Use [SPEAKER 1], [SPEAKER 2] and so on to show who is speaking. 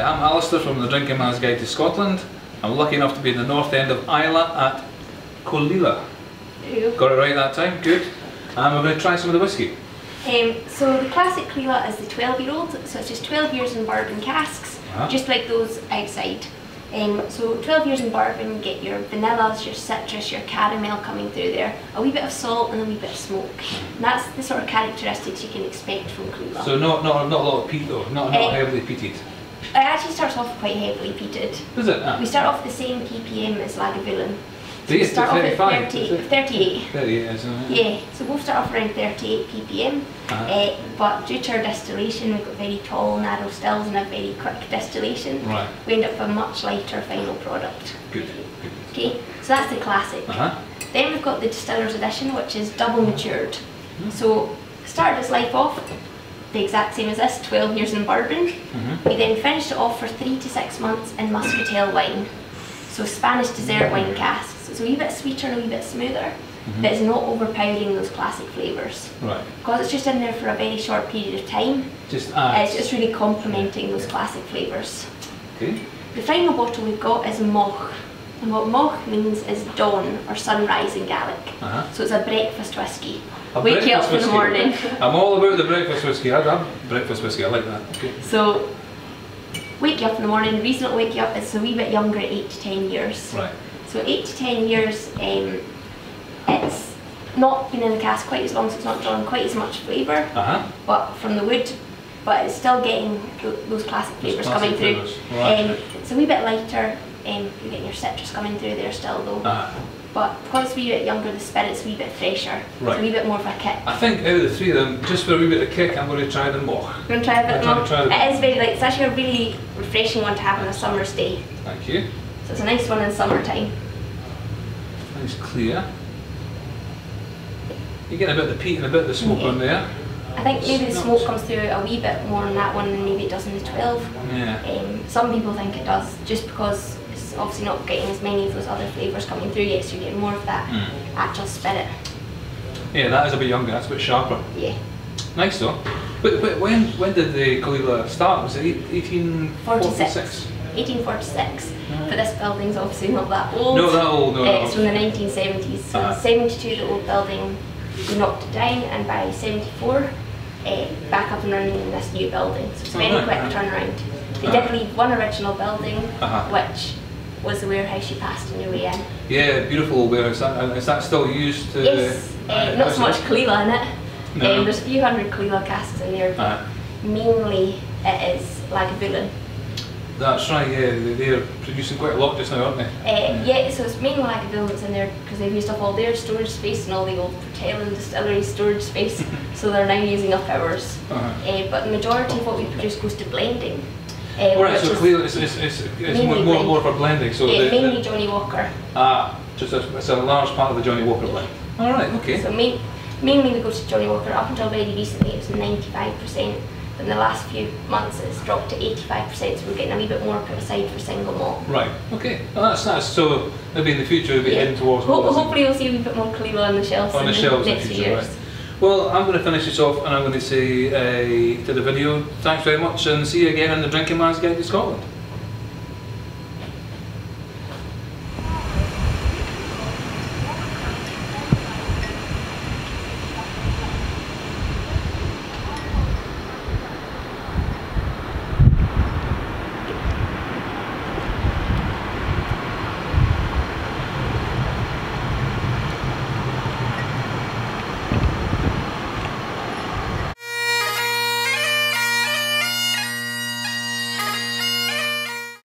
[SPEAKER 1] I'm Alastair from the Drinking Man's Guide to Scotland. I'm lucky enough to be in the north end of Isla at Caol Ila.
[SPEAKER 2] There you go.
[SPEAKER 1] Got it right that time, good. And we're going to try some of the whiskey.
[SPEAKER 2] So the classic Caol Ila is the 12-year-old, so it's just 12 years in bourbon casks, just like those outside. So 12 years in bourbon, you get your vanillas, your citrus, your caramel coming through there, a wee bit of salt and a wee bit of smoke. And that's the sort of characteristics you can expect from Caol Ila.
[SPEAKER 1] So not a lot of peat though, not heavily peated.
[SPEAKER 2] It actually starts off quite heavily peated.
[SPEAKER 1] Does it?
[SPEAKER 2] We start off the same ppm as Lagavulin.
[SPEAKER 1] So we
[SPEAKER 2] start off at 38.
[SPEAKER 1] 38, isn't it?
[SPEAKER 2] Yeah, so we'll start off around 38 ppm, but due to our distillation, we've got very tall, narrow stills and a very quick distillation.
[SPEAKER 1] Right.
[SPEAKER 2] We end up with a much lighter final product.
[SPEAKER 1] Good.
[SPEAKER 2] Okay, so that's the classic. Then we've got the distiller's edition, which is double matured. So started its life off the exact same as this, 12 years in bourbon. We then finished it off for 3 to 6 months in muscatel wine. So Spanish dessert wine casks. It's a wee bit sweeter and a wee bit smoother, but it's not overpowering those classic flavours.
[SPEAKER 1] Right.
[SPEAKER 2] Because it's just in there for a very short period of time, it's just really complementing those classic flavours.
[SPEAKER 1] Okay.
[SPEAKER 2] The final bottle we've got is Moch. And what Moch means is dawn or sunrise in Gaelic. So it's a breakfast whisky. Wake you up in the morning.
[SPEAKER 1] I'm all about the breakfast whisky. I love breakfast whisky, I like that. Okay.
[SPEAKER 2] So, wake you up in the morning. The reason it'll wake you up is a wee bit younger at 8 to 10 years.
[SPEAKER 1] Right.
[SPEAKER 2] So 8 to 10 years, it's not been in the cask quite as long, so it's not drawn quite as much flavour, but from the wood, but it's still getting those classic flavours coming through.
[SPEAKER 1] Right.
[SPEAKER 2] It's a wee bit lighter, you're getting your citrus coming through there still though. But because it's a wee bit younger, the spirit's a wee bit fresher. Right. It's a wee bit more of a kick.
[SPEAKER 1] I think out of the three of them, just for a wee bit of kick, I'm going to try the Moch.
[SPEAKER 2] You're going to try a bit more? It is very light. It's actually a really refreshing one to have on a summer's day.
[SPEAKER 1] Thank you.
[SPEAKER 2] So it's a nice one in summertime.
[SPEAKER 1] Nice clear. You get a bit of the peat and a bit of the smoke on there.
[SPEAKER 2] I think maybe the smoke comes through a wee bit more on that one than maybe it does in the 12.
[SPEAKER 1] Yeah.
[SPEAKER 2] Some people think it does, just because it's obviously not getting as many of those other flavours coming through yet, so you're getting more of that actual spirit.
[SPEAKER 1] Yeah, that is a bit younger, that's a bit sharper.
[SPEAKER 2] Yeah.
[SPEAKER 1] Nice though. But when did the Caol Ila start? Was it 1846?
[SPEAKER 2] 1846. But this building's obviously not that old.
[SPEAKER 1] No, that old, no.
[SPEAKER 2] It's from the 1970s. So in 72 the old building, we knocked it down, and by 74 back up and running in this new building. So it's a very quick turnaround. They did leave one original building, which was the warehouse you passed on your way in.
[SPEAKER 1] Yeah, beautiful warehouse. Is that still used?
[SPEAKER 2] Yes, not so much Caol Ila in it.
[SPEAKER 1] No.
[SPEAKER 2] There's a few hundred Caol Ila casks in there, but mainly it is Lagavulin.
[SPEAKER 1] That's right, yeah, they're producing quite a lot just now, aren't they?
[SPEAKER 2] Yeah, so it's mainly Lagavulin that's in there because they've used up all their storage space and all the old Caol Ila Distillery storage space, so they're now using up ours. But the majority of what we produce goes to blending.
[SPEAKER 1] Right, so clearly it's more for blending. So
[SPEAKER 2] mainly Johnny Walker.
[SPEAKER 1] It's a large part of the Johnny Walker blend. Alright, okay.
[SPEAKER 2] So mainly we go to Johnny Walker. Up until very recently it was 95%, but in the last few months it's dropped to 85%, so we're getting a wee bit more put aside for single malt. Right,
[SPEAKER 1] okay. Well, that's nice. So maybe in the future we'll be heading towards more.
[SPEAKER 2] Hopefully we'll see a wee bit more Caol Ila on the shelves in the next few years.
[SPEAKER 1] Right. Well, I'm going to finish this off and I'm going to say to the video, thanks very much and see you again in the Drinking Man's Guide to Scotland.